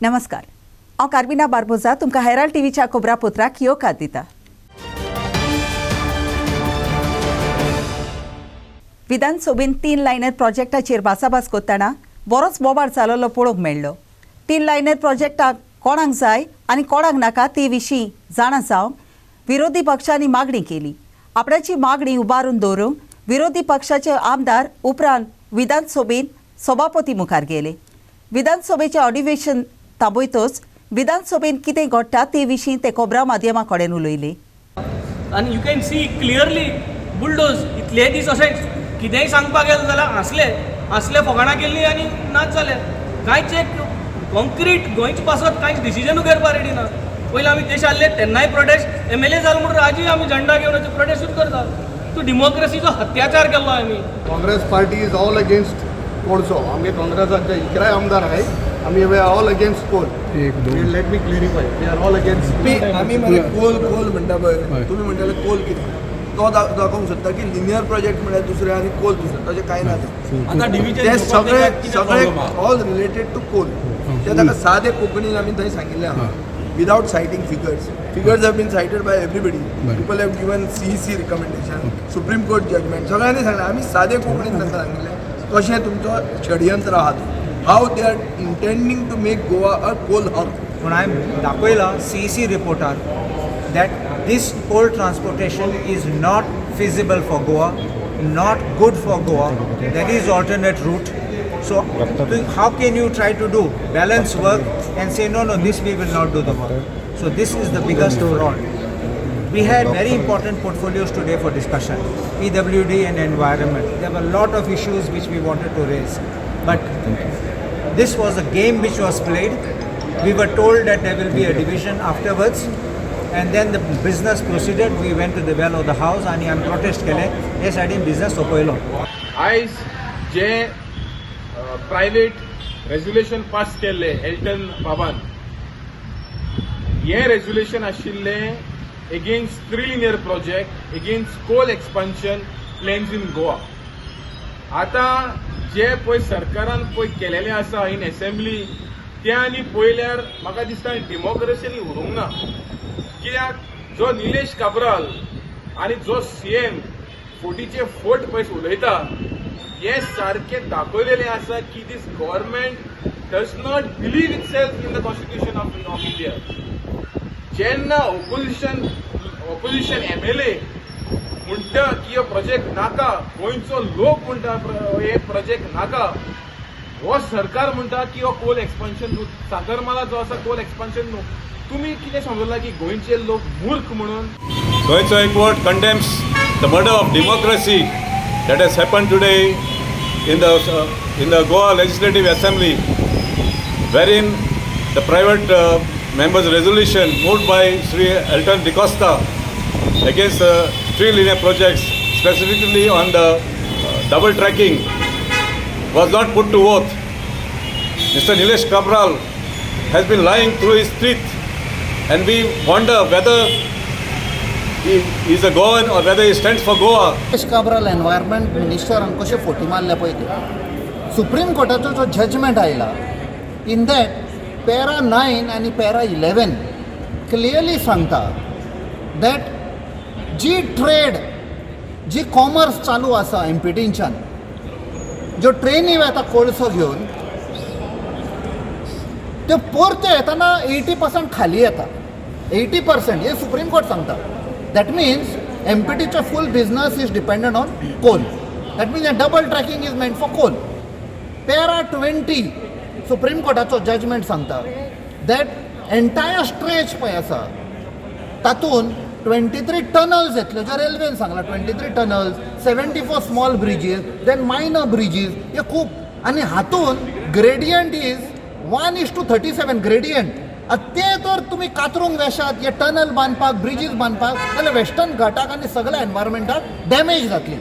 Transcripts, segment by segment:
नमस्कार, हांव कार्बिना बार्बोजा तुमकां हेराल्ड टीव्हीच्या खबरापत्राक येवकार दिता। विधानसभेन 3 लायनर प्रोजेक्टाचेर भासाभास करतना बरोच बोबाड जाल्लो पळोवंक मेळ्ळो। 3 लायनर प्रोजेक्टाक कोणाक जाय आनी कोणाक नाका ते विशीं जाणा जावंक विरोधी पक्षांनी मागणी केली। आपणाची मागणी उबारून दवरूंक विरोधी पक्षाचे आमदार उपरांत विधानसभेन सभापती मुखार गेले। विधानसभेचें अधिवेशन थांबयतच विधानसभेन कितें घडटा ते विशीं ते खबरां माध्यमां कडेन उलयले। आनी you can see clearly bulldoze इतले दीस अशें कितेंय सांगपाक गेले जाल्यार असले फकाणां केल्लीं आनी नाच जाले। कांयच एक कॉन्क्रीट गोंयचे पासत कांयच डिसिजनूय घेवपाक रेडी ना। पयलीं आमी देश हाडले तेन्नाय प्रोटेस्ट एमएलए जालो म्हणून आजूय आमी झंडा घेवन अशें प्रोटेस्टूच करतात। तो डेमोक्रेसीचो हत्याचार केल्लो आमी। Congress party is all against कोळसो। आमगे काँग्रेसाचे इकराय आमदार आहाय, आमी we all against coal. Let me clarify, we are all against. आमी मरे कोल म्हणटा पळय, तुमी म्हणटाले कोल कितें तो दाखोवंक सोदता की लिनियर प्रोजेक्ट म्हळ्यार दुसरे आनी कोल दुसरे, तशें कांय ना। आतां डिव्हिजन ते सगळे ऑल रिलेटेड टू कोल। ते ताका सादे कोंकणीन आमी थंय सांगिल्लें आहा, without citing figures have been cited by everybody. People have given CEC recommendation, Supreme Court judgment, सगळ्यांनी सांगलें। आमी सादे कोंकणीन तांकां सांगिल्लें कशें तुमचो षडयंत्र आहा, how they are intending to make Goa a coal hub. पूण हांवें दाखयलां CEC रिपोर्टार that this coal transportation is not feasible for Goa, not good for Goa. There is alternate route. So how can you try to do balance work and say no, this we will not do the work? So this is the biggest fraud. We had very important portfolios today for discussion, PWD and environment. There were a lot of issues which we wanted to raise, but this was a game which was played. We were told that there will be a division afterwards, and then the business proceeded. We went to the well of the house and आमी protest केले। हे सायडीन business सोंपयलो। आयज जे private resolution pass केल्ले एल्टन बाबान, हे रेजुलेशन आशिल्ले against 3 linear project, against coal expansion plans in Goa. आतां जे पळय सरकारान पळय केलेले आसा इन असेंब्ली, ते आनी पळयल्यार म्हाका दिसता डेमोक्रेसीनी उरूंक ना। कित्याक जो निलेश काब्राल आनी जो CM फोटीचे फोट पयस उलयता, हे सारखे दाखयलेले आसा की this government does not believe itself in the constitution of India. जेन्ना ऑपोजिशन MLA म्हणटा की हो प्रोजेक्ट नाका, गोंयचो लोक म्हणटा हे प्रोजेक्ट नाका, हो सरकार म्हणटा की हो कोल एक्सपान्शन न्हू, सागरमाला जो आसा कोल एक्सपान्शन न्हू। तुम्ही कितें समजला की गोंयचे लोक मूर्ख म्हणून? गोंयचो एकवट condemns the murder of democracy that has happened today in the Goa Legislative Assembly, wherein the private members' resolution moved by Sri Elton D'Costa against 3 linear projects, specifically on the double tracking, was not put to vote. Mr. Nilesh Kabral has been lying through his teeth, and we wonder whether he is a Goan or whether he stands for Goa. Nilesh Cabral environment मिनिस्टरान कशें फोटी मारल्या पळय ते supreme कोर्टाचो जो judgement आयला, in that para 9 आनी para 11 clearly सांगता दॅट जी ट्रेड, जी कॉमर्स चालू आसा एमपीटीच्यान, ज्यो ट्रेनी येता कोळसो घेवन, त्यो परत्यो येतना 80% खाली येता। 80% हे सुप्रीम कोर्ट सांगता। दॅट मिन्स एमपीटीचो full business is dependent on coal. That means double tracking is meant for coal. Para 20 supreme कोर्टाचो जजमेंट सांगता दॅट एंटायर स्ट्रेच पळय आसा तातूंत 23 टनल्स येतल्यो, ज्यो रेल्वेन सांगला 23 tunnels, 74 small bridges, then minor bridges, हे खूब। आनी हातूंत ग्रेडियंट इज 1:37 ग्रेडियंट। ते तर तुमी कातरूंक वेशात हे टनल बांदपाक, ब्रिजीस बांदपाक, जाल्यार वेस्टर्न घाटाक आनी सगळ्या एनवायरमेंटाक डॅमेज जातली।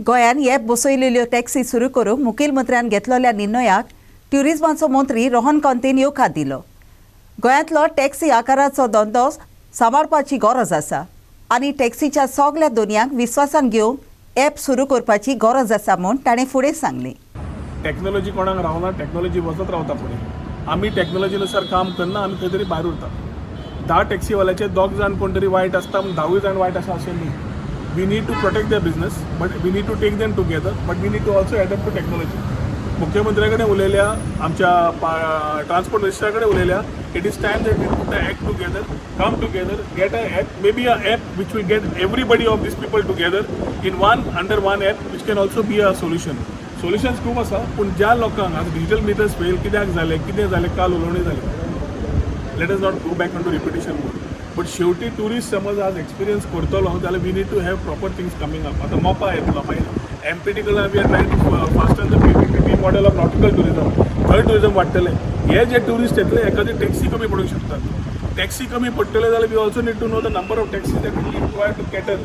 गोंयान येप बसयलेल्यो टॅक्सी सुरू करूंक मुखेलमंत्र्यान घेतलेल्या निर्णयाक ट्युरिझमाचो मंत्री रोहन खंवटेन येवकार दिलो। गोंयांतलो टॅक्सी आकाराचो धंदो सांबाळपाची गरज आसा आनी टॅक्सीच्या सगळ्या दोनयांक विस्वासान घेवंक ॲप सुरू करपाची गरज आसा म्हूण ताणें फुडें सांगलें। टॅक्नॉलॉजी कोणाक रावना, टॅक्नॉलॉजी वचत रावता फुडें. आमी टॅक्नॉलॉजीनुसार काम करना, आमी खंय तरी भायर उरता. 10 टॅक्सीवाल्याचे 2 जाण कोण तरी वायट आसता, 10 जाण वायट आसा अशें न्ही. We need to protect their business, but we need to take them together, but we need to also adapt to technology. मुख्यमंत्र्या कडेन उलयल्या, आमच्या ट्रान्सपोर्ट मिनिस्टरा कडेन उलयल्या. It is time that we put the act together, come together, get a app, may be a app which will get everybody of these people together in one under one app, which can also be a solution. Solutions खूब आसा, पूण ज्या लोकांक आज digital metres fail कित्याक जाले, कितें जालें, काल उलोवणी जाली. Let us not go back on to repetition mode. But शेवटी टुरिस्ट समज आज एक्सपिरियन्स करतलो जाल्यार we need to have proper things coming up. आतां मोपा येतलो मागीर एमपीटी कडल्यान we are trying to fasten the PPP model of nautical tourism. थंय टुरिजम वाडटलें. हे जे टुरिस्ट येतले एखादी टॅक्सी कमी पडूंक शकतात. टॅक्सी कमी पडटले जाल्यार we also need to know the number of taxis that we require to cater.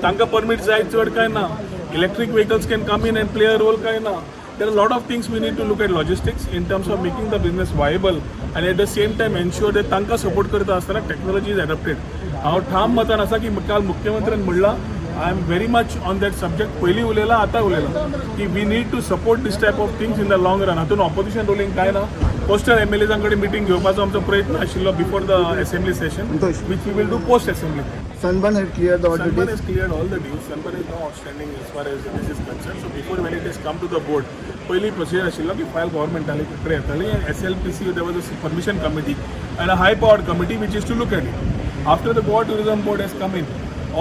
तांकां परमीट जाय चड काय ना. Electric vehicles can come in and play a role काय ना. There are a lot of things we need to look at logistics in terms of making the business viable and at the same time ensure that तांकां support करता आसतना technology is adapted. हांव ठाम मतान आसा की काल मुख्यमंत्र्यान म्हणलां, I am very much on that subject. पयलीं उलयलां, आतां उलयलां की we need to support this type of things in the long run. हातून ऑपोजिशन रोलिंग काय ना. पोस्टल एमएलएजां कडेन मिटींग घेवपाचो आमचो प्रयत्न आशिल्लो before the assembly session, which we will do post assembly. Sunburn had cleared the audit. Sunburn has cleared all the deals. Sunburn is now outstanding as far as this is concerned. So before when it has come to the board, पहिली procedure आशिल्लो की file गव्हर्मेंटाली कडेन येताली. SLPC there was a permission committee and a high powered committee which is to look at it. After the Goa Tourism Board has come in,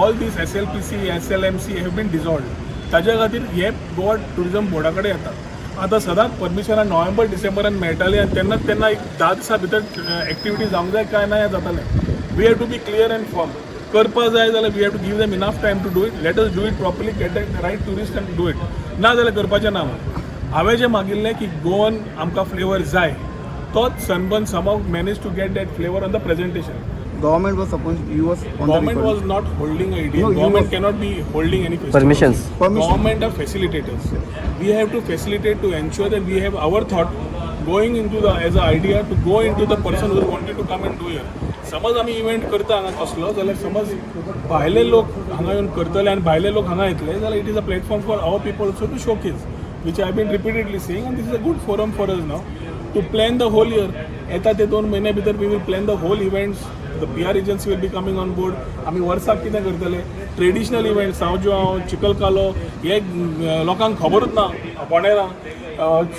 all these SLPC, SLMC have been dissolved. ताज्या खातीर हे Goa tourism बोर्डा कडेन येता. आतां सदांच परमिशनां November डिसेंबरान मेळटाली आनी तेन्ना एक 10 दिसां भितर एक्टिविटी जावंक जाय काय ना हें जातालें. We have to be clear and firm. करपा जाय जाल्यार we have to give them enough time to do it. Let us do it properly, get the right tourist and do it. ना जाल्यार करपाचें ना. हांवें जें मागिल्लें की गोवन आमकां फ्लेवर जाय, तोच Sunburn somehow manage to get that flavour on the presentation. Government was supposed, you was on the Government record. was not holding a No, you government was- cannot be holding any Permissions. Government are facilitators. We have to facilitate to ensure that we have our thought going into the as an idea to go into the person who is wanting to come and do here. समज आमी event करता हांगा कसलो जाल्यार समज भायले लोक हांगा येवन करतले आनी भायले लोक हांगा येतले जाल्यार it is a platform for our people also to showcase, which I have been repeatedly saying, and this is a good forum for us now to plan the whole year. येता ते 2 महिने भितर we will plan the whole events. The PR agency will be coming on board. आमी वर्साक कितें करतले, traditional event सांवजो, चिकलकालो, हे लोकांक खबरूच ना. बोंडेरां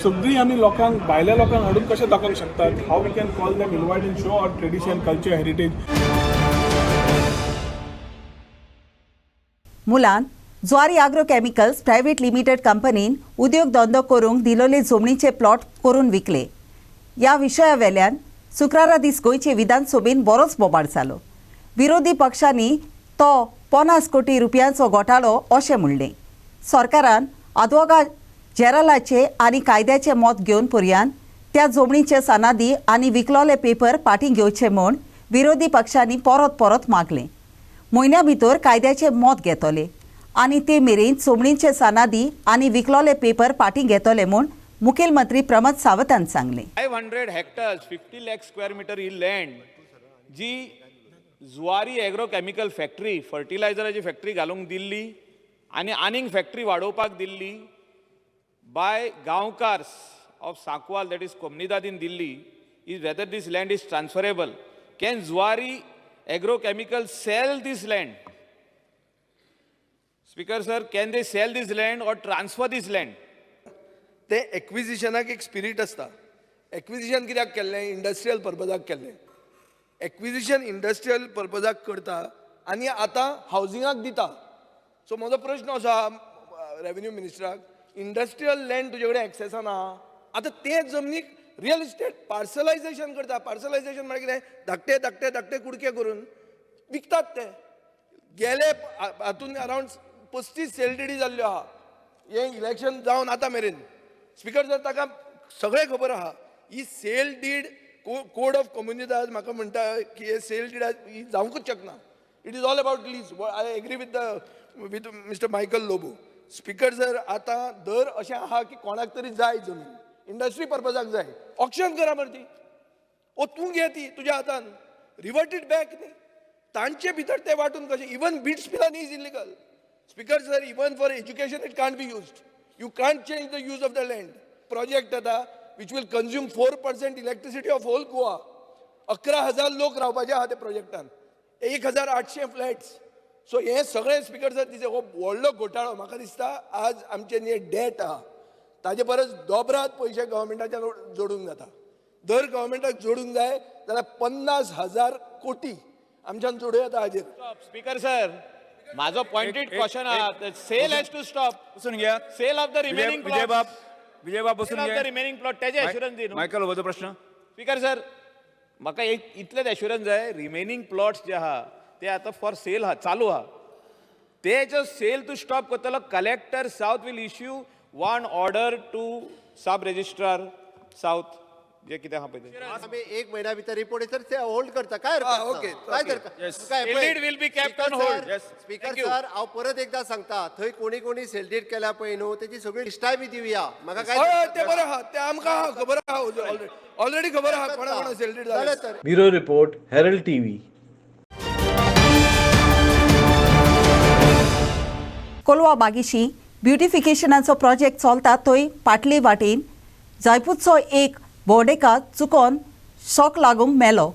सगळीं आमी लोकांक भायल्या लोकांक हाडून कशें दाखोवंक शकतात. How we can call them, invite and show our tradition, culture, heritage. मुलान ज्वारी आग्रो केमिकल्स प्रायव्हेट लिमिटेड कंपनीन उद्योग धंदो करूंक दिलोले जमनीचे प्लॉट करून विकले. ह्या विशया वेल्यान शुक्रारा दीस गोंयचे विधानसभेन बरोच बोबाड जालो. विरोधी पक्षांनी तो 50 कोटी रुपयांचो घोटाळो अशें म्हणलें. सरकारान आदवोगा जेरालाचे आनी कायद्याचे मत घेवन पर्यान त्या जमनीचे सनादी आनी विकलोले पेपर फाटीं घेवचे म्हूण विरोधी पक्षांनी परत परत मागलें. म्हयन्या भितर कायद्याचे मत घेतले आनी ते मेरेन जमनीचे सनादी आनी विकलोले पेपर फाटीं घेतले म्हूण मुखेलमंत्री प्रमोद सावंतान सांगलें. 500 हेक्टर्स 50 लाख स्क्वेअर मीटर ही लँड जी जुवारी एग्रो केमिकल फॅक्टरी, फर्टिलायझराची फॅक्टरी घालूंक दिल्ली आनी आनीक फॅक्टरी वाडोवपाक दिल्ली बाय गांवकार्स ऑफ सांकवाल, दॅट इज कोमनिदाद इन दिल्ली, is whether these land is transferable. Can Zuari agro chemical sell these land? Speaker sir, can they sell these land or transfer these land? ते एक्विजिशनाक एक स्पिरीट आसता. एक्विजिशन कित्याक केल्लें? इंडस्ट्रियल पर्पजाक केल्लें. एक्विजिशन इंडस्ट्रियल पर्पजाक करता आनी आतां हावजिंगाक दिता. सो म्हजो प्रश्न असो आहा रेव्हेन्यू मिनिस्टराक, इंडस्ट्रियल लँड तुजे कडेन एक्सेसान आहा, आतां ते जमनीक रियल इस्टेट पार्सलायझेशन करता. पार्सलायझेशन म्हळ्यार कितें? धाकटे धाकटे धाकटे कुडके करून विकतात ते. गेले हातून अरावंड 35 सेल डीडी जाल्ल्यो आहा. हे इलेक्शन जावन आतां मेरेन. स्पीकर सर, ताका सगळें खबर आहा. ही sale deed code of communities म्हाका म्हणटा की हे सेल डीड ही जावंकूच शकना. It is all about lease. I agree with mister Michael Lobo. Speaker sir, आतां दर अशें आहा की कोणाक तरी जाय जमीन, इंडस्ट्री पर्पजाक जाय, ऑक्शन करा मरे ती. ओ तूं घे ती तुज्या हातान, रिवर्ट इट बॅक न्ही. तांचे भितर ते वांटून कशें? Even bits plan is illegal. Speaker sir, even for education it can't be used. You can't change the use of the land. Project येता which will consume 4% electricity of whole Goa. 11,000 लोक रावपाचे आहा त्या प्रोजेक्टान, 1,800 फ्लॅट्स. सो हे सगळे speakers तिचे हो व्हडलो घोटाळो. म्हाका दिसता आज आमचे जे डेट आहा ताजे परस दोबरात पयशे गव्हर्मेंटाच्या जोडूंक जाता. दर गव्हर्मेंटाक जोडूंक जाय जाल्यार 50,000 कोटी आमच्यान जोडूं येता हाजेर. स्पीकर सर, माझो पॉइंटेड क्वेश्चन आहा, सेल हॅज टू स्टॉप. बसून घ्या. सेल ऑफ द रिमेनिंग विजय बाब बसून ऑफ द घ्या. रिमेनिंग प्लॉट त्याचे ॲश्युरन्स दी न्हू. मायकल हो प्रश्न. स्पीकर सर, म्हाका एक इतलेच ॲश्युरन्स जाय, रिमेनिंग प्लॉट्स जे आहा ते आता फॉर सेल आहा, चालू आहा, ते जो सेल टू स्टॉप करतलो, collector south will issue one order to sub registrar south जे कितें आहा पळय ते. आम्ही 1 महिन्या भितर रिपोर्ट येता ते होल्ड करता. काय ओके, काय करता Selded will be kept on hold. Speaker Thank you. Sir, हांव परत एकदा सांगता, थंय कोणी कोणी सेल्डेड केल्या पळय न्हू त्याची सगळी लिस्टाय बी दिवया. म्हाका हय काय ते बरें आहा, ते आमकां आहा, खबर आहा, ऑलरेडी खबर आहा कोणा कोणा सेल्डेड जालें जालें. तर bureau report, Herald TV. Colva बागीशी ब्युटिफिकेशनाचो प्रोजेक्ट चलता थंय फाटले वाटेन जयपूरचो एक बोर्डेकार चुकोन शॉक लागूंक मेलो.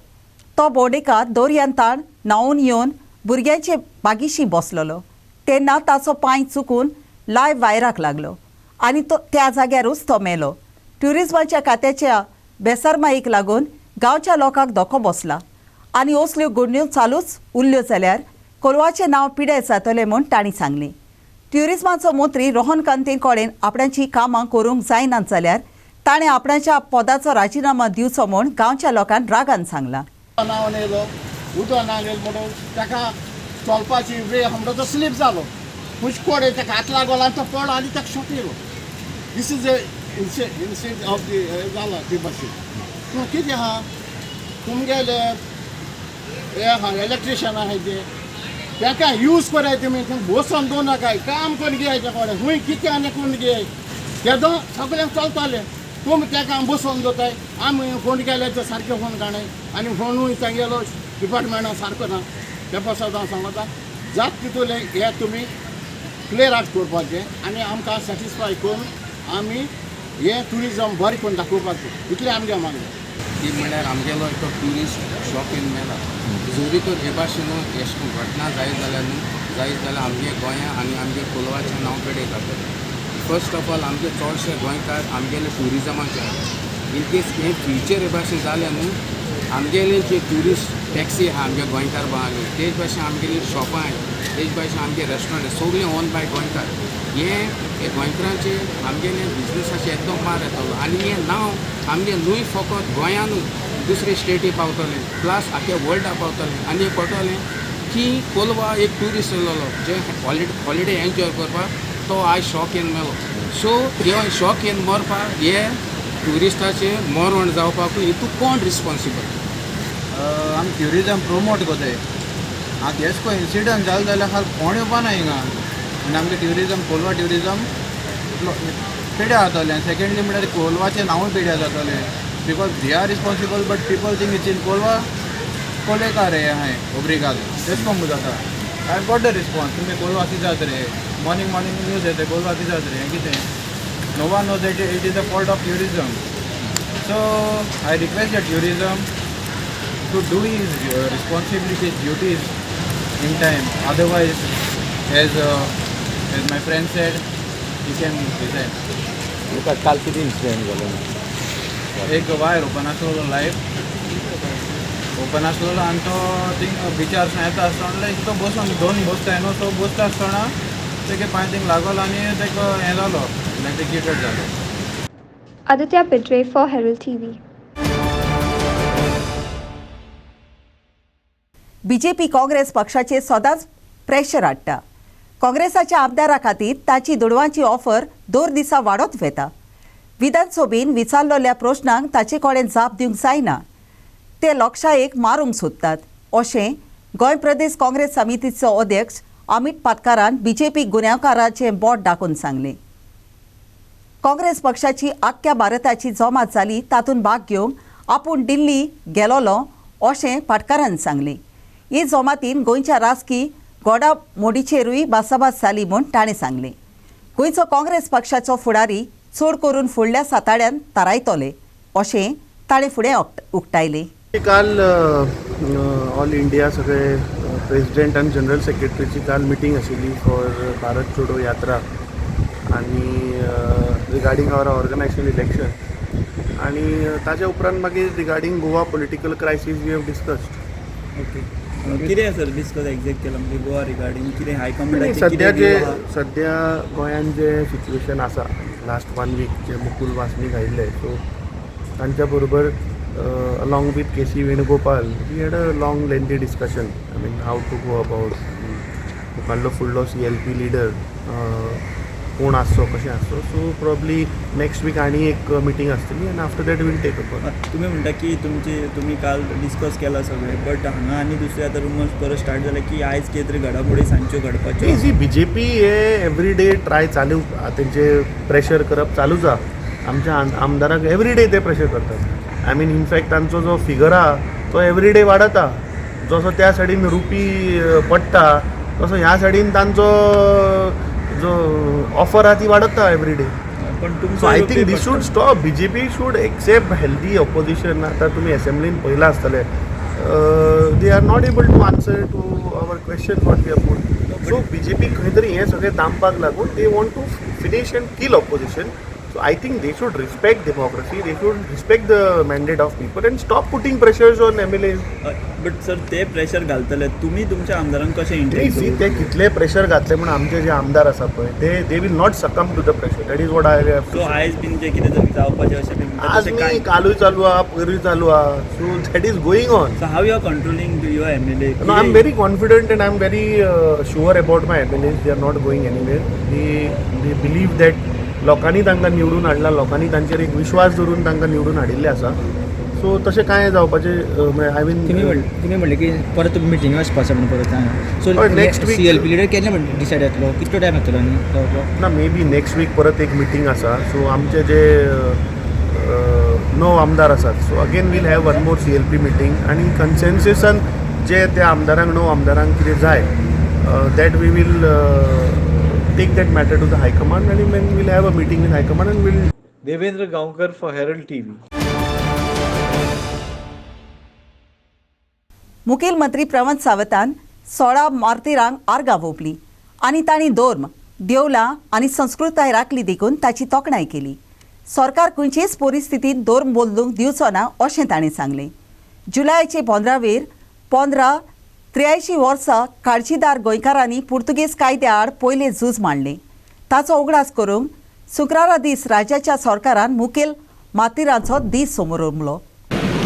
तो बोर्डेकार दोरयान ताण न्हांवून येवन भुरग्यांचे बागीशी बसलेलो. तेन्ना ताचो पांय चुकून लायव्ह वायराक लागलो आनी तो त्या जाग्यारूच तो मेलो. ट्युरिजमाच्या खात्याच्या बेसरमायेक लागून गांवच्या लोकांक धोको बसला आनी असल्यो गुडण्यो चालूच उरल्यो जाल्यार कोलवाचें नांव पिड्यार जातलें म्हूण तांणी सांगलें. ट्युरिजमाचो मंत्री रोहन कांतेन कडेन आपणाची कामां करूंक जायनात जाल्यार ताणें आपणाच्या पदाचो राजिनामा दिवचो म्हूण गांवच्या लोकांक रागान सांगलां. नाव नेलो उदो नागेल म्हणून ताका चलपाची वेळ हमरो तो स्लीप जालो. मुश्कोडे ताका हात लागलो आनी तो पडलो आनी ताका शॉक येयलो. This is incident of the जाला ती बसीन. पूण कितें आहा, तुमगेले हे आहा इलेक्ट्रिशियन आहाय ते ताका यूज कराय तुमी, बसून दो नाकाय, काम करून घे कोणे खूंय कितें आनी करून घे तेदो सगळ्यांक चलतालें. तुमी ताका बसून दोताय, आमी फोन केले ते सारके फोन काणाय आनी फोनूय सांगेलो डिपार्टमेंटान सारको ना. ते पासत हांव सांगता जात तितून हे तुमी क्लियर आउट करपाचें आनी आमकां सॅटिस्फाय करून आमी हे ट्युरिजम बरें करून दाखोवपाचें, इतलें आमगे मागणें. ती म्हणल्यार आमगेलो एक ट्युरिस्ट शॉकीन मेला. जोरी तर हे भाशेन अशें घटना जायत जाल्यार आमगे गोंया आनी आमगे कोलवाचें नांव पेडयत जातलें. फर्स्ट ऑफ ऑल आमगे चडशे गोंयकार आमगेले ट्युरिजमाचे इन केस हे फ्युचर हे भाशेन जालें न्हू, आमगेले जे ट्युरिस्ट टॅक्सी आहा आमगे गोंयकार बांगले तेच भाशेन आमगेली शॉपां तेच भाशेन आमगे रेस्टॉरंट सगळें ओन बाय गोंयकार. हे गोंयकारांचे आमगेले बिजनसाचे एकदम मार येतलो आनी हें नांव आमगे न्हूय फकत गोंयानूच दुसरे स्टेटी पावतलें प्लस आख्या वर्ल्डा पावतलें. आनी कळटलें की कोलवा एक ट्युरिस्ट येयलो जे हॉलिडे एन्जॉय करपाक तो आयज शॉक येवन मेलो. सो हे शॉक येवन मरपाक हे ट्युरिस्टाचे मरण जावपाकूय हितून कोण रिस्पॉन्सिबल? आमी ट्युरिजम प्रमोट कोताय. आतां हेच को इन्सिडंट जालो जाल्यार हाल कोण येवपा ना हिंगा आनी आमगे ट्युरिजम कोलवा ट्युरिजम पिड्यार जातलें. आनी सेकेंडली म्हणल्यार कोलवाचें नांवूय पिड्यार जातलें because they are responsible but people think it's in Colva कोलेकार हे हाय ओब्रिगाद तेच कोण जाता. आय गॉट द रिस्पॉन्स तुमी कोलवा कितें जाता रे मॉर्निंग न्यूज येता कोलवा कितें जाता रे हें कितें no one knows it is the fault of tourism. So I request the tourism to do his responsibilities, duties in time. Otherwise, as my friend said, he can resign. तुका काल किती incident जालो? एक वायर ओपन आसलो life open आसलो आनी तो thing बिचार येता आसतना तो बसून दोन बसताय न्हू तो बसता आसतना तेगे पांय थिंग लागलो आनी तेका हें जालो इलेक्ट्रिकेटेड जालो. Aditya Pidre for Herald TV. BJP Congress पक्षाचे सदांच प्रेशर हाडटा. काँग्रेसाच्या आमदारा खातीर ताची दुडवांची ऑफर दर दिसा वाडत वेता. विधानसभेन विचारलेल्या प्रश्नांक ताचे कडेन जाप दिवंक जायना. ते लोकशायेक मारूंक सोदतात अशें गोंय प्रदेश काँग्रेस समितीचो अध्यक्ष अमित पाटकारान बीजेपीक गुन्यांवकाराचें बोट दाखोवन सांगलें. काँग्रेस पक्षाची आख्ख्या भारताची जमात जाली तातूंत भाग घेवंक आपूण दिल्ली गेलोलो अशें पाटकारान सांगलें. हे जमातीन गोंयच्या राजकी घोडामोडीचेरूय भासाभास जाली म्हूण ताणें सांगलें. गोंयचो काँग्रेस पक्षाचो फुडारी चड करून फुडल्या साताड्यान तारायतले अशें ताणें फुडें उक्तायलें. काल ऑल इंडिया सगळे प्रेसिडेंट आनी जनरल सेक्रेटरीची काल मिटींग आशिल्ली फॉर भारत जोडो यात्रा आनी रिगार्डींग आवर ऑर्गनायजेशन इलेक्शन आनी ताज्या उपरांत मागीर regarding Goa political crisis we have discussed. कितें सर डिस्कस एक्झॅक्ट केलां म्हणजे गोवा रिगार्डींग कितें हायकमांडाचें सद्या गोंयान जे सिच्युएशन आसा लास्ट 1 वीक जे मुकुल वासनीक आयिल्ले सो तांच्या बरोबर along with KC Venugopal we had a long lengthy discussion. I mean how to go about मुखाल्लो फुडलो CLP leader कोण आसचो कशें आसचो. सो प्रॉब्ली नेक्स्ट वीक आनी एक मिटींग आसतली आनी after that will take up. तुमी म्हणटा की तुमी काल डिस्कस केला सगळें बट हांगा आनी दुसरे आतां रुमर्स परत स्टार्ट जाले की आयज कितें तरी घडामोडी सांजच्यो घडपाच्यो. इजी BJP हे एवरी डे ट्राय चालू तेंचे प्रेशर करप चालूच आसा. आमच्या आमदाराक एवरी डे ते प्रेशर करतात. आय मीन इनफॅक्ट तांचो जो फिगर आहा तो एवरी डे वाडता. जसो त्या सायडीन रुपी पडटा तसो ह्या सायडीन तांचो जो ऑफर आहा ती वाडता every day. So I think these should stop. BJP should accept healthy opposition. आतां तुमी असेंब्लीन पयलां आसतलें they are not able to answer to our question what we have put. So BJP खंय तरी हें सगळें दामपाक लागून they want to finish and kill opposition. So I think they should respect democracy, they should respect the mandate of people and stop putting pressures on MLAs. But sir ते pressure घालतले तुमी तुमच्या आमदारांक कशें इंटरेस्ट ते कितले pressure घातले म्हणून आमचे जे आमदार आसा पळय ते will not succumb to the pressure. That is what I have. So आयज बीन जे कितें तरी जावपाचें अशें बीन आज मी कालूय चालू आहा पयरूय चालू आहा. So that is going on. So how you are controlling your MLA? No, I'm very confident and I'm very sure about my MLAs. They are not going anywhere. They believe that लोकांनी तांकां निवडून हाडला. लोकांनी तांचेर एक विश्वास धरून तांकां निवडून हाडिल्ले आसा. सो तशें कांय जावपाचें आय मीन तुमी म्हणलें की परत तुमी मिटिंग वचपाचें म्हणून परत हांगा. So next week CLP leader केन्ना म्हणून डिसायड जातलो कितलो टायम जातलो आनी ना मे बी नेक्स्ट वीक परत एक मिटींग आसा. सो आमचे जे 9 आमदार आसात so again will have one more CLP meeting आनी कन्सेन्ससान जे त्या आमदारांक 9 आमदारांक कितें जाय that we will take that matter to the High Command and then we'll have a meeting with High Command and we'll. Devendra Gaonkar for Herald TV. मुखेल मंत्री प्रमोद सावंतान 16 मार्तिरांक आर्गां ओंपली आनी तांणी धर्म देवळां आनी संस्कृताय राखली देखून ताची तोखणाय केली. सरकार खंयचेच परिस्थितींत धर्म बदलूंक दिवचो ना अशें ताणें सांगलें. जुलयाचे 15 वर्सां काळजीदार गोंयकारांनी पुर्तुगेज कायद्या आड पयलें झूज मांडलें. ताचो उगडास करूंक शुक्रारा दीस राज्याच्या सरकारान मुखेल मार्तिरांचो दीस समोर उरलो.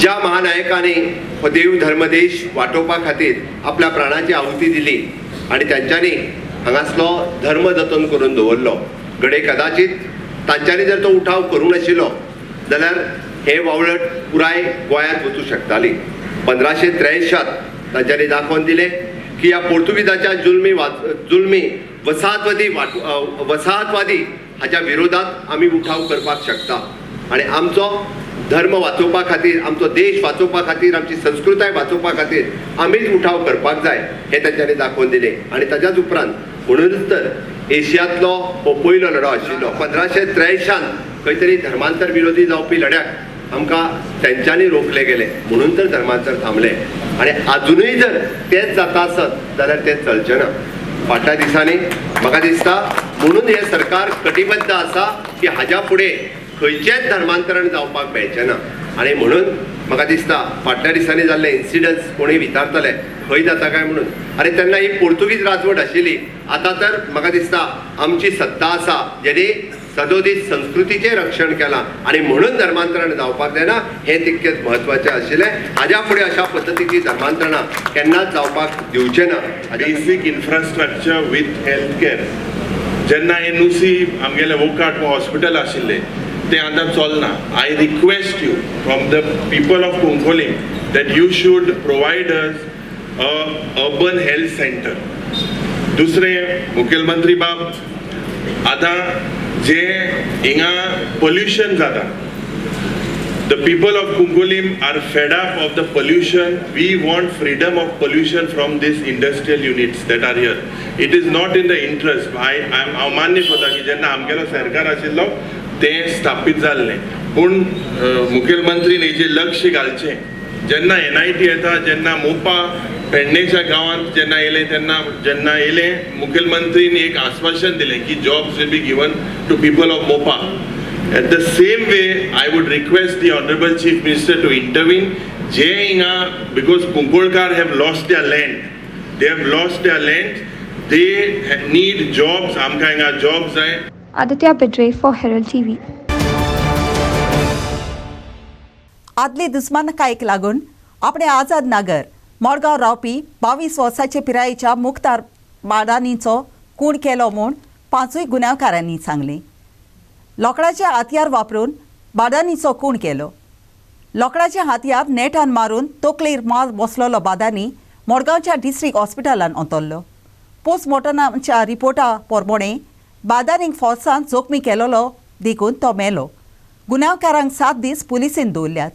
ज्या महानायकांनी हो देव धर्मदेश वाटोवपा खातीर आपल्या प्राणाची आहुती दिली आनी तांच्यांनी हांगासलो धर्म जतन करून दवरलो. घडये कदाचित तांच्यांनी जर तो उठाव करूंक नाशिल्लो जाल्यार हे वावळट पुराय गोंयांत वचूंक शकताली. 1583 तांच्यांनी दाखोवन दिले की ह्या पोर्तुगीजाच्या जुल्मी वसाहतवादी हाच्या विरोधात आमी उठाव करपाक शकता आनी आमचो धर्म वाचोवपा खातीर आमचो देश वाचोवपा खातीर आमची संस्कृताय वाचोवपा खातीर आमीच उठाव करपाक जाय हे तांच्यांनी दाखोवन दिले. आनी ताच्याच उपरांत म्हणूनच तर एशियांतलो हो पयलो लढो आशिल्लो. 1583 खंय तरी धर्मांतर विरोधी जावपी लढ्याक आमकां तेंच्यांनी रोखले गेले म्हणून तर धर्मांतर थांबले आनी अजुनूय जर तेच जाता आसत जाल्यार तें चलचें ना. फाटल्या दिसांनी म्हाका दिसता म्हणून हे सरकार कटिबद्ध आसा की हाज्या फुडें खंयचेच धर्मांतरण जावपाक मेळचें ना. आनी म्हणून म्हाका दिसता फाटल्या दिसांनी जाल्ले इन्सिडंट्स कोणूय विचारतले खंय जाता काय म्हणून. अरे तेन्ना ही पोर्तुगीज राजवट आशिल्ली. आतां तर म्हाका दिसता आमची सत्ता आसा जेणे सदोदीस संस्कृतीचें रक्षण केलां आनी म्हणून धर्मांतरण जावपाक जायना हें तितकेंच म्हत्वाचें आशिल्लें. हाज्या फुडें अशा पद्दतीची धर्मांतरणां केन्नाच जावपाक दिवचें ना. Basic infrastructure with health care जेन्ना हे नुसी आमगेले वोकाट हॉस्पिटल आशिल्ले ते आतां चलना. I request you from the people of Cuncolim that you should provide us a urban health centre. दुसरें मुखेलमंत्री बाब आतां जे हिंगा पोल्युशन जाता the people of Kunkolim are fed up of the pollution. We want freedom of pollution from these industrial units that are here. It is not in the interest. I am अमान्य करता की जेन्ना आमगेलो सरकार आशिल्लो तें स्थापीत जाल्लें. पूण मुखेलमंत्रीन हेजेर लक्ष घालचें. जेन्ना NIT येता, जेन्ना मोपा पेडणेच्या गांवांत जेन्ना येलें मुखेलमंत्रीन एक आश्वासन दिलें की jobs will be given to people of Mopa. At the same way, I would request the Honorable Chief Minister to intervene. जे हिंगा, because कुंकोळकार have lost their land. They have lost their land. They need jobs. आमकां हिंगा jobs जाय. Aditya Bidre for Herald TV. आदली दुस्मानकायेक लागून आपणे आझाद नगर मडगांव रावपी 22 वर्साचे पिरायेच्या मुख्तार बादानीचो खून केलो म्हूण 5 गुन्यांवकारांनी सांगलें. लोकडाचे हातयार वापरून बादानीचो खून केलो. लोकडाचे हातयार नेटान मारून तकलेर मार बसलोलो बादानी मडगांवच्या डिस्ट्रिक्ट हॉस्पिटलांत अंतरलो. पोस्टमॉर्टमाच्या रिपोर्टा प्रमाणे बादानीक फोर्सान जखमी केलोलो देखून तो मेलो. गुन्यांवकारांक 7 दीस पुलिसेन दवरल्यात.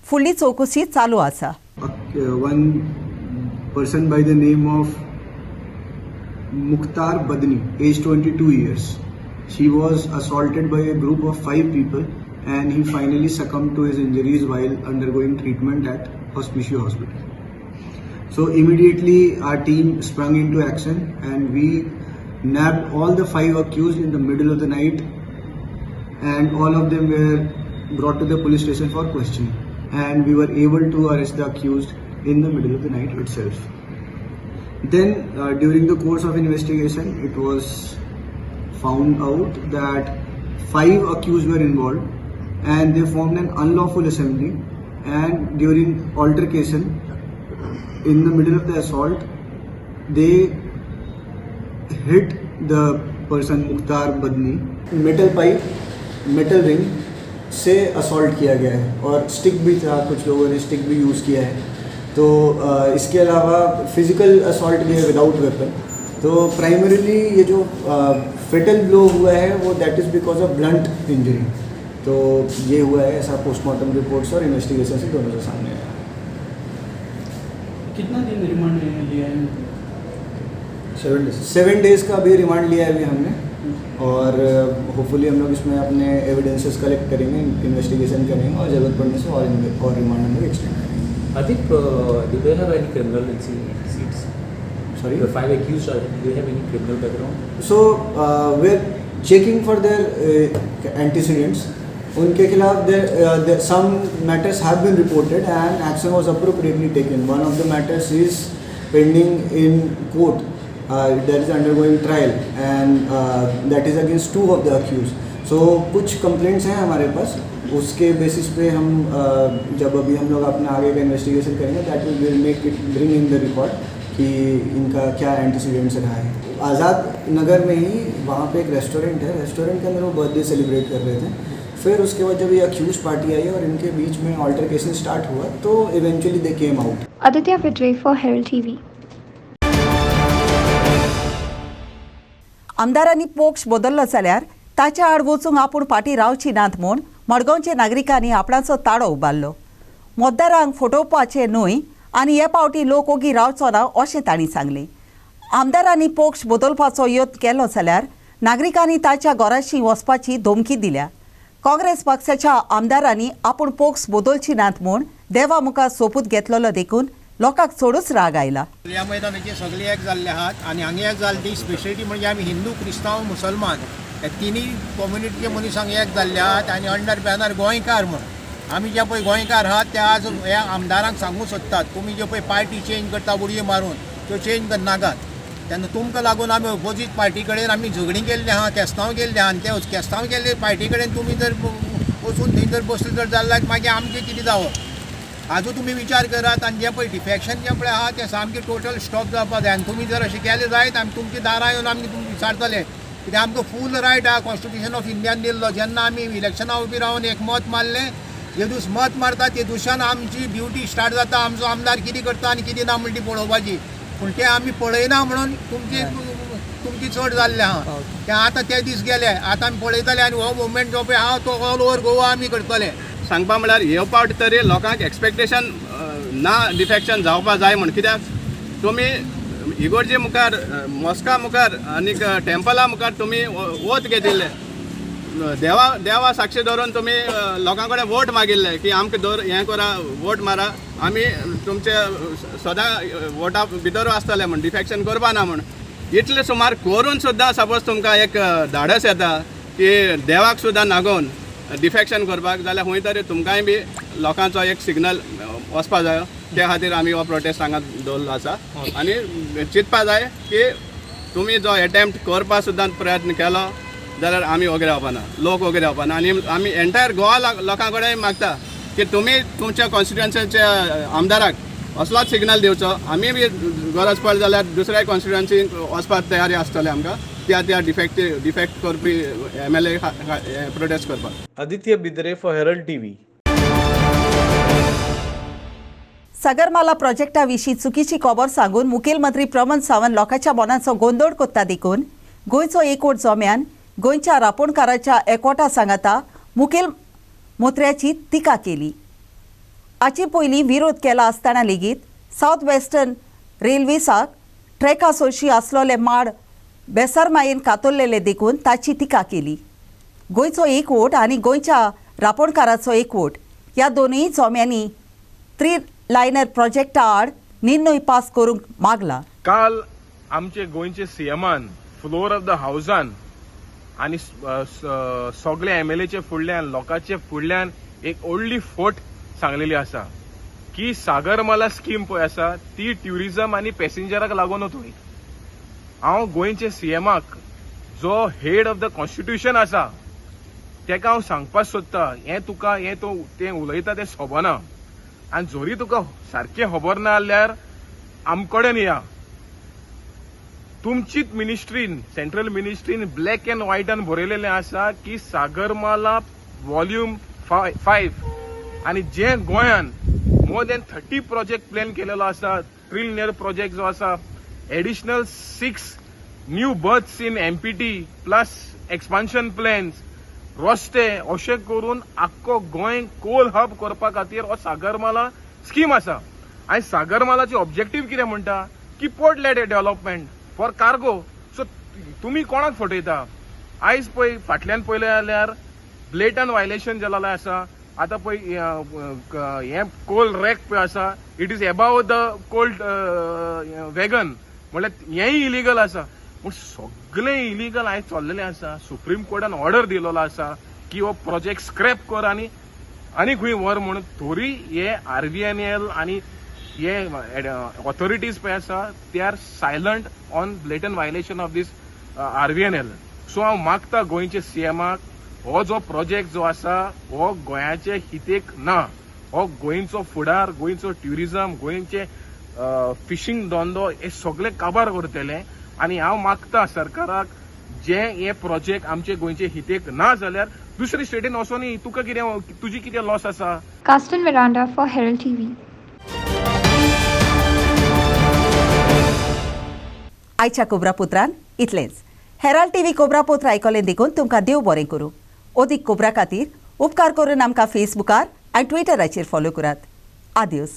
फुडली चौकशी चालू आसा. One person by the name of Mukhtar Badni, age 22 years. She was assaulted by a group of 5 people and he finally succumbed to his injuries while undergoing treatment at Hospicio Hospital. So immediately our team sprung into action and we nabbed all the 5 accused in the middle of the night, and all of them were brought to the police station for questioning, and we were able to arrest the accused in the middle of the night itself. Then during the course of investigation it was found out that 5 accused were involved and they formed an unlawful assembly, and during altercation in the middle of the assault they hit the person Mukhtar Badni. Metal pipe, metal ring से assault किया गया है और stick भी था, कुछ लोगों ने स्टिक भी यूज़ किया है. तो इसके अलावा फिजिकल असॉल्ट भी है विदाउट वेपन. तो प्राइमरीली ये जो फेटल ब्लो हुआ है वो that is because of blunt injury. तो ये हुआ है, ऐसा पोस्टमार्टम रिपोर्ट्स और इन्वेस्टिगेशन से दोनों से सामने आया. कितना दिन रिमांड लिया है? 7 डेज का भी रिमांड लिया है अभी हमने, और होपफुली हम लोग इसमें अपने एविडेंसेस कलेक्ट करेंगे, इन्वेस्टिगेशन करेंगे और ज़रूरत पड़ने से और रिमांड हम लोग एक्सटेंड करेंगे. I think do they have any criminal seats? Sorry? The 5 accused, do they have any criminal background? So we're checking for their antecedents. उनके खिलाफ some matters have been reported and action was appropriately taken. One of the matters is pending in court. That is undergoing trial and that is against 2 of the accused. So कुछ complaints हैं हमारे pass, उसके basis पे हम जब अभी हम लोग अपना आगे का investigation करेंगे that will make it bring in the record कि इनका क्या एंटीसीडेंट्स रहा है. आज़ाद नगर में ही वहाँ पे एक रेस्टोरेंट है, रेस्टोरेंट के अंदर वो बर्थडे सेलिब्रेट कर रहे थे. फिर उसके बाद जब ये अक्यूज पार्टी आई और इनके बीच में ऑल्टरकेशन स्टार्ट हुआ तो eventually they came out. Aditya Bidre for Herald TV. आमदारांनी पक्ष बदललो जाल्यार ताच्या आड वचूंक आपूण फाटीं रावची नात म्हूण मडगांवच्या नागरिकांनी आपणाचो ताळो उबारलो. मतदारांक फटोवपाचें न्हय आनी हे फावटी लोक ओगी रावचो ना अशें तांणी सांगलें. आमदारांनी पक्ष बदलपाचो यत्न केलो जाल्यार नागरिकांनी ताच्या घराशी वचपाची धमकी दिल्या. काँग्रेस पक्षाच्या आमदारांनी आपूण पक्ष बदलची नात म्हूण देवा मुखार सोपूत घेतलेलो देखून लोकांक चडूच राग आयला. ह्या मैदानाचे सगळे एक जाल्ले आहात आनी हांगा एक जाल्ली ती स्पेशलिटी म्हणजे आमी हिंदू क्रिस्तांव मुसलमान हे तिनी कम्युनिटीचे मनशांक एक जाल्ले आहात आनी अंडर बॅनर गोंयकार म्हण आमी जे पळय गोंयकार आहात ते आज ह्या आमदारांक सांगूंक सोदतात तुमी जे पळय पार्टी चेंज करता उडयो मारून त्यो चेंज करनाकात. तेन्ना तुमकां लागून आमी ऑपोजीट पार्टी कडेन आमी झगडीं केल्ली आहा, केस्तांव केल्ली आहा, आनी ते केस्तांव केल्ले पार्टी कडेन तुमी जर वचून थंय जर बसले जर जाल्यार मागीर आमचें कितें जावप. हाजो तुमी विचार करात आनी जे पळय डिफेक्शन जे पळय आहा तें सामकें टोटल स्टॉप जावपाक जाय. आनी तुमी जर अशें केलें जायत आमी तुमच्या दारां येवन आमी तुमकां विचारतले कित्याक आमकां फूल रायट आहा कॉन्स्टिट्यूशन ऑफ इंडियान दिल्लो. जेन्ना आमी इलेक्शना उबी रावन एक मत मारलें जे दीस मत मारता ते दिसान आमची ड्युटी स्टार्ट जाता, आमचो आमदार कितें करता आनी कितें ना म्हणटी पळोवपाची. पूण तें आमी पळयना म्हणून तुमची चड जाल्लें आहा. तें आतां ते दीस गेले, आतां आमी पळयतले आनी हो मुवमेंट जो पळय आहा तो ऑल ओवर गोवा आमी करतले. सांगपा म्हळ्यार हे फावट तरी लोकांक एक्सपेक्टेशन ना डिफेक्शन जावपा जाय म्हण. कित्याक तुमी इगोर्जे मुखार मॉस्का मुखार आनीक टेम्पला मुखार तुमी वोत घेतिल्ले देवा साक्षी धरून तुम्ही लोकां कडेन वोट मागिल्ले की आमकां हें करा वोट मारा आमी तुमचे सदां वोटा भितर आसतले म्हण डिफेक्शन करपा ना म्हण इतले सुमार करून सुद्दां सपोज तुमकां एक धाडस येता की देवाक सुद्दां नागोवन डिफेक्शन करपाक जाल्यार खंय तरी तुमकांय बी लोकांचो एक सिग्नल वचपा जाय त्या खातीर आमी हो प्रोटेस्ट हांगा दवरलो आसा आनी चिंतपा जाय की तुमी जो एटेम्प्ट करपा सुद्दां प्रयत्न केलो जाल्यार आमी वगैरे जावपाना लोक वगैरे जावपाना आनी आमी एंटायर गोवा लोकां कडेन मागता की तुमी तुमच्या कॉन्स्टिट्युएन्सीचे आमदाराक असलोच सिग्नल दिवचो आमी बी गरज पडली जाल्यार दुसऱ्या कॉन्स्टिट्युएन्सीक वचपाक तयारी आसतली आमकां त्या डिफेक्ट करपी MLA प्रोटेस्ट करपाक. Aditya Bidre for Herald TV. Sagarmala प्रोजेक्टा विशीं चुकीची खबर सांगून मुखेलमंत्री प्रमोद सावंत लोकांच्या मनाचो गोंदळ कोत्ता देखून गोंयचो एकवट जम्यान गोंयच्या रापणकाराच्या एकवटा सांगाता मुखेलमंत्र्याची टिका केली. हाचे पयलीं विरोध केला आसतना लेगीत सावथ वेस्टर्न रेल्वेसाक ट्रॅका सोशी आसलोले माड बेसारमायेन कातरलेले देखून ताची टिका केली. गोंयचो एकवट आनी गोंयच्या रापणकाराचो एकवट ह्या दोनूय जम्यांनी 3 लायनर प्रोजेक्टा आड निर्णय पास करूंक मागला. काल आमचे गोंयचे सीएमान फ्लोर ऑफ द हावजान आनी सगळे MLAचे फुडल्यान लोकांचे फुडल्यान एक व्हडली फोट सांगलेली आसा की सागरमाला स्कीम पळय आसा ती ट्युरिजम आनी पॅसेंजराक लागूनूच. हांव गोंयचे सीएमाक जो हेड ऑफ द कॉन्स्टिट्युशन आसा तेका हांव सांगपाक सोदता हें तुका तें उलयता तें खबरना आनी जोरी तुका सारकें खबर ना जाल्यार आमकडेन या. तुमचीच मिनिस्ट्रीन सेंट्रल मिनिस्ट्रीन ब्लॅक एंड व्हायटान बरयलेलें आसा की सागरमाला वॉल्यूम 5 आनी जे गोंयान मोर दॅन 30 प्रोजेक्ट प्लॅन केलेलो आसा. 3 लायनर प्रोजेक्ट जो आसा additional 6 new berths in MPT plus expansion plans रस्ते अशें करून आख्खो गोंय कोल हब करपा खातीर हो सागरमाला स्कीम आसा. आनी सागरमालाचे ऑब्जेक्टीव कितें म्हणटा की port led development for cargo. So तुमी कोणाक फटयता. आयज पळय फाटल्यान पळयलें जाल्यार ब्लेटंट वायलेशन जाल्लें आसा. आतां पळय हें कोल रॅक पळय आसा it is एबाव the cold wagon म्हळ्यार हेंय इलिगल आसा. पूण सगळें इलिगल आयज चल्लेलें आसा. सुप्रीम कोर्टान ऑर्डर दिलेलो आसा की हो प्रोजेक्ट स्क्रॅप कर आनी खंय व्हर म्हणून. तरी हे RVNL आनी हे ऑथॉरिटीज पळय आसा they are silent on blatant violation of these RVNL. So हांव मागता गोंयचे सीएमाक हो जो प्रोजेक्ट जो आसा हो गोंयाचे हितेक ना. हो गोंयचो फुडार गोंयचो ट्युरिजम गोंयचे फिशींग धंदो हे सगळे काबार करतले. आनी हांव मागता सरकाराक जे हे प्रोजेक्ट आमचे गोंयचे हितेक ना जाल्यार दुसरे स्टेटीन वचोनी तुका कितें तुजी कितें लॉस आसा. Caston Miranda for Herald TV. आयच्या कोबरापुत्रान इतलेंच. हेराल्ड TV कोबरापुत्र आयकलें देखून तुमकां देव बरें करूं. ओदीक कोबरा खातीर उपकार करून आमकां फेसबुकार आनी ट्विटराचेर फॉलो करात. आदियोस.